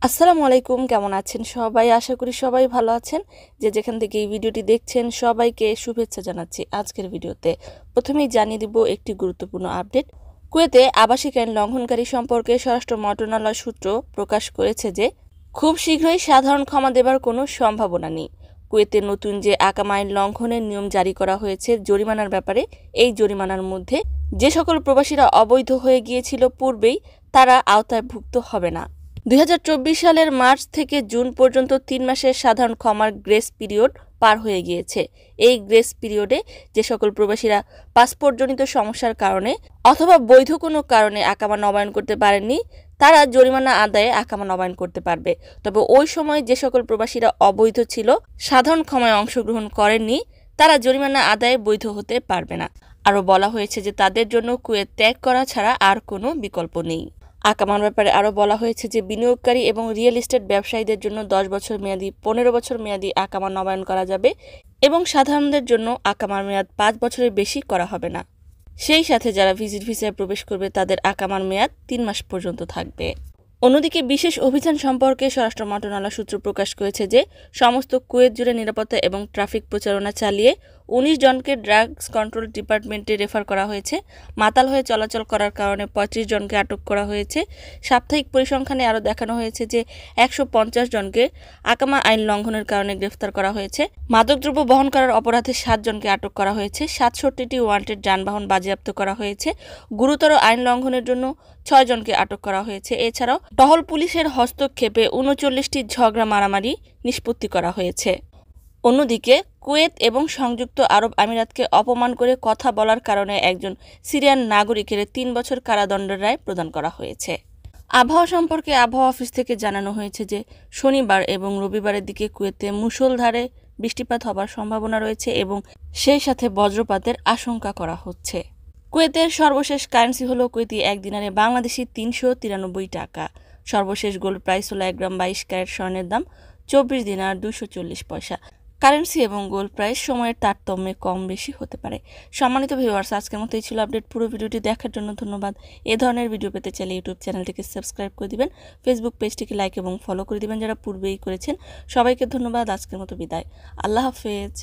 আসসালামু আলাইকুম, কেমন আছেন সবাই? আশা করি সবাই ভালো আছেন। যে যেখান থেকে এই ভিডিওটি দেখছেন সবাইকে শুভেচ্ছা জানাচ্ছি। আজকের ভিডিওতে প্রথমেই জানিয়ে দিব একটি গুরুত্বপূর্ণ আপডেট। কুয়েতে আবাসিক আইন লঙ্ঘনকারী সম্পর্কে স্বরাষ্ট্র মন্ত্রণালয় সূত্র প্রকাশ করেছে যে খুব শীঘ্রই সাধারণ ক্ষমা দেবার কোনো সম্ভাবনা নেই। কুয়েতে নতুন যে আকামা আইন লঙ্ঘনের নিয়ম জারি করা হয়েছে জরিমানার ব্যাপারে, এই জরিমানার মধ্যে যে সকল প্রবাসীরা অবৈধ হয়ে গিয়েছিল পূর্বেই, তারা আওতাভুক্ত হবে না। 2024 সালের মার্চ থেকে জুন পর্যন্ত 3 মাসের সাধারণ ক্ষমার গ্রেস পিরিয়ড পার হয়ে গিয়েছে। এই গ্রেস পিরিয়ডে যে সকল প্রবাসীরা পাসপোর্টজনিত সমস্যার কারণে অথবা বৈধ কোনো কারণে আকামা নবায়ন করতে পারেননি, তারা জরিমানা আদায়ে আকামা নবায়ন করতে পারবে। তবে ওই সময় যে সকল প্রবাসীরা অবৈধ ছিল, সাধারণ ক্ষমায় অংশগ্রহণ করেননি, তারা জরিমানা আদায়ে বৈধ হতে পারবে না। আরও বলা হয়েছে যে তাদের জন্য কুয়েত ত্যাগ করা ছাড়া আর কোনো বিকল্প নেই। আকামার ব্যাপারে আরও বলা হয়েছে যে বিনিয়োগকারী এবং রিয়েল এস্টেট ব্যবসায়ীদের জন্য 10 বছর মেয়াদি, 15 বছর মেয়াদি আকামা নবায়ন করা যাবে এবং সাধারণদের জন্য আকামার মেয়াদ 5 বছরের বেশি করা হবে না। সেই সাথে যারা ভিজিট ভিসায় প্রবেশ করবে তাদের আকামার মেয়াদ 3 মাস পর্যন্ত থাকবে। অন্যদিকে বিশেষ অভিযান সম্পর্কে স্বরাষ্ট্র মন্ত্রণালয় সূত্র প্রকাশ করেছে যে সমস্ত কুয়েত জুড়ে নিরাপত্তা এবং ট্রাফিক প্রচারণা চালিয়ে 19 জনকে ড্রাগস কন্ট্রোল ডিপার্টমেন্টে রেফার করা হয়েছে। মাতাল হয়ে চলাচল করার কারণে 35 জনকে আটক করা হয়েছে। সাপ্তাহিক পরিসংখ্যানে আরও দেখানো হয়েছে যে 150 জনকে আকামা আইন লঙ্ঘনের কারণে গ্রেফতার করা হয়েছে। মাদকদ্রব্য বহন করার অপরাধে 7 জনকে আটক করা হয়েছে। 67টি ওয়ান্টেড যানবাহন বাজেয়াপ্ত করা হয়েছে। গুরুতর আইন লঙ্ঘনের জন্য 6 জনকে আটক করা হয়েছে। এছাড়াও টহল পুলিশের হস্তক্ষেপে 39টি ঝগড়া মারামারি নিষ্পত্তি করা হয়েছে। অন্যদিকে কুয়েত এবং সংযুক্ত আরব আমিরাতকে অপমান করে কথা বলার কারণে একজন সিরিয়ান নাগরিকের 3 বছর কারাদণ্ডের রায় প্রদান করা হয়েছে। আবহাওয়া সম্পর্কে আবহাওয়া অফিস থেকে জানানো হয়েছে যে শনিবার এবং রবিবারের দিকে কুয়েতে মুষলধারে বৃষ্টিপাত হবার সম্ভাবনা রয়েছে এবং সেই সাথে বজ্রপাতের আশঙ্কা করা হচ্ছে। কুয়েতের সর্বশেষ কারেন্সি হলো কুয়েতি 1 দিনারে বাংলাদেশি 393 টাকা। সর্বশেষ গোল্ড প্রাইস হলো 1 গ্রাম 22 ক্যারেট স্বর্ণের দাম 24 দিনার 240 পয়সা। কারেন্সি এবং গোল্ড প্রাইস সময়ের তারতম্যে কম বেশি হতে পারে। সম্মানিত ভিউয়ার্স, আজকের মতো এই ছিল আপডেট। পুরো ভিডিওটি দেখার জন্য ধন্যবাদ। এ ধরনের ভিডিও পেতে চাইলে ইউটিউব চ্যানেলটিকে সাবস্ক্রাইব করে দিবেন, ফেসবুক পেজটিকে লাইক এবং ফলো করে দিবেন যারা পূর্বেই করেছেন। সবাইকে ধন্যবাদ। আজকের মতো বিদায়। আল্লাহ হাফেজ।